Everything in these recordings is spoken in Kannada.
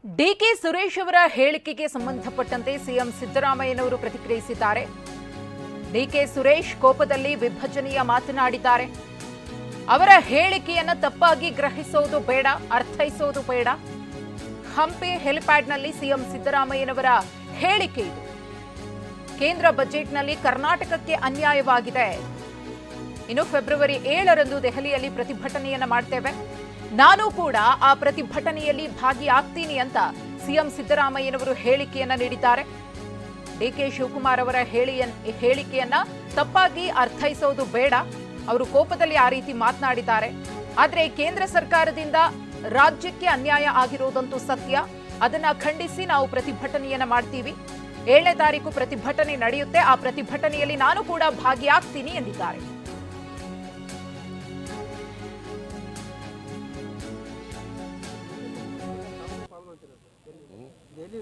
ಡಿಕೆ ಸುರೇಶ್ ಅವರ ಹೇಳಿಕೆಗೆ ಸಂಬಂಧಪಟ್ಟಂತೆ ಸಿಎಂ ಸಿದ್ದರಾಮಯ್ಯನವರು ಪ್ರತಿಕ್ರಿಯಿಸಿದ್ದಾರೆ. ಡಿಕೆ ಸುರೇಶ್ ಕೋಪದಲ್ಲಿ ವಿಭಜನೆಯ ಮಾತನಾಡಿದ್ದಾರೆ. ಅವರ ಹೇಳಿಕೆಯನ್ನು ತಪ್ಪಾಗಿ ಗ್ರಹಿಸೋದು ಬೇಡ, ಅರ್ಥೈಸೋದು ಬೇಡ. ಹಂಪಿ ಹೆಲಿಪ್ಯಾಡ್ನಲ್ಲಿ ಸಿಎಂ ಸಿದ್ದರಾಮಯ್ಯನವರ ಹೇಳಿಕೆ ಇದು. ಕೇಂದ್ರ ಬಜೆಟ್ನಲ್ಲಿ ಕರ್ನಾಟಕಕ್ಕೆ ಅನ್ಯಾಯವಾಗಿದೆ. ಇನ್ನು ಫೆಬ್ರವರಿ 7ರಂದು ದೆಹಲಿಯಲ್ಲಿ ಪ್ರತಿಭಟನೆಯನ್ನ ಮಾಡ್ತೇವೆ. ನಾನು ಕೂಡ ಆ ಪ್ರತಿಭಟನೆಯಲ್ಲಿ ಭಾಗಿಯಾಗ್ತೀನಿ ಅಂತ ಸಿಎಂ ಸಿದ್ದರಾಮಯ್ಯನವರು ಹೇಳಿಕೆಯನ್ನ ನೀಡಿದ್ದಾರೆ. ಡಿಕೆ ಶಿವಕುಮಾರ್ ಅವರ ಹೇಳಿಕೆಯನ್ನ ತಪ್ಪಾಗಿ ಅರ್ಥೈಸೋದು ಬೇಡ. ಅವರು ಕೋಪದಲ್ಲಿ ಆ ರೀತಿ ಮಾತನಾಡಿದ್ದಾರೆ. ಆದರೆ ಕೇಂದ್ರ ಸರ್ಕಾರದಿಂದ ರಾಜ್ಯಕ್ಕೆ ಅನ್ಯಾಯ ಆಗಿರೋದಂತೂ ಸತ್ಯ. ಅದನ್ನ ಖಂಡಿಸಿ ನಾವು ಪ್ರತಿಭಟನೆಯನ್ನ ಮಾಡ್ತೀವಿ. 7ನೇ ತಾರೀಕು ಪ್ರತಿಭಟನೆ ನಡೆಯುತ್ತೆ. ಆ ಪ್ರತಿಭಟನೆಯಲ್ಲಿ ನಾನು ಕೂಡ ಭಾಗಿಯಾಗ್ತೀನಿ ಎಂದಿದ್ದಾರೆ. ದೆಹಲಿ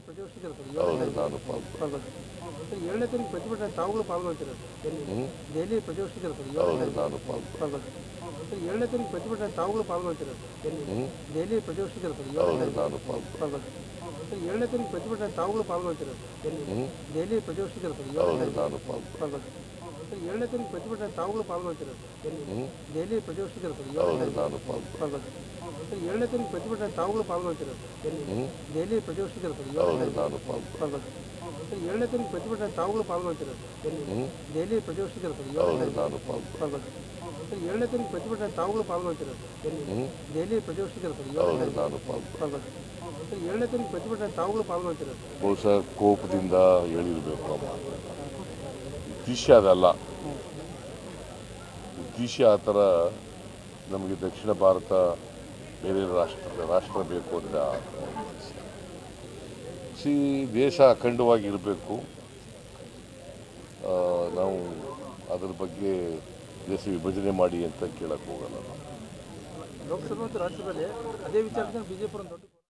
ಪ್ರತಿಭಟನೆ ತಾವುಗಳು ಪಾಲ್ಗೊಳ್ತೀರಾ? ದೆಹಲಿ ಪ್ರತಿಭಟನೆ 7ನೇ ತಾರೀಕು ಪ್ರತಿಭಟನೆ ತಾವುಗಳು ಪಾಲ್ಗೊಳ್ತೀರಾ? ದೆಹಲಿ ಪ್ರತಿಭಟನೆ 7ನೇ ತಾರೀಕು ಪ್ರತಿಭಟನೆ ತಾವುಗಳು ಪಾಲ್ಗೊಳ್ತೀರಾ? ದೆಹಲಿ ಪ್ರತಿಭಟನೆ 7ನೇ ತಾರೀಕು ಪ್ರತಿಭಟನೆ ತಾವುಗಳು ಪಾಲ್ಗೊಳ್ತೀರಾ? ದೆಹಲಿ ಪ್ರತಿಭಟನೆ 7ನೇ ತಾರೀಕು ಪ್ರತಿಭಟನೆ ತಾವುಗಳು ಪಾಲ್ಗೊಳ್ತೀರಾ? ದೆಹಲಿ ಪ್ರತಿಭಟನೆ 7ನೇ ತಾರೀಕು ಪ್ರತಿಭಟನೆ ತಾವುಗಳು ಪಾಲ್ಗೊಳ್ತೀರಾ? ದೆಹಲಿ ಪ್ರತಿಭಟನೆ 7ನೇ ತಾರೀಕು ಪ್ರತಿಭಟನೆ ತಾವುಗಳು ಪಾಲ್ಗೊಳ್ತೀರಾ? ದೆಹಲಿ ಪ್ರತಿಭಟನೆ 7ನೇ ತಾರೀಕು ಪ್ರತಿಭಟನೆ ತಾವುಗಳು ಪಾಲ್ಗೊಳ್ತೀರಾ? ಬಹುಶಃ ಕೋಪದಿಂದ ಹೇಳಿರಬೇಕು. ಉದ್ದೇಶ ಅದಲ್ಲ. ಉದ್ದೇಶ ಆ ಥರ ನಮಗೆ ದಕ್ಷಿಣ ಭಾರತ ಬೇರೆ ರಾಷ್ಟ್ರ ಬೇಕು ಅಂದರೆ ದೇಶ ಅಖಂಡವಾಗಿರಬೇಕು. ನಾವು ಅದರ ಬಗ್ಗೆ ದೇಶ ವಿಭಜನೆ ಮಾಡಿ ಅಂತ ಕೇಳಕ್ಕೆ ಹೋಗಲ್ಲ. ಲೋಕಸಭೆ ಮತ್ತು ರಾಜ್ಯಸಭೆಯಲ್ಲಿ ಅದೇ ವಿಚಾರದಲ್ಲಿ ಬಿಜೆಪಿ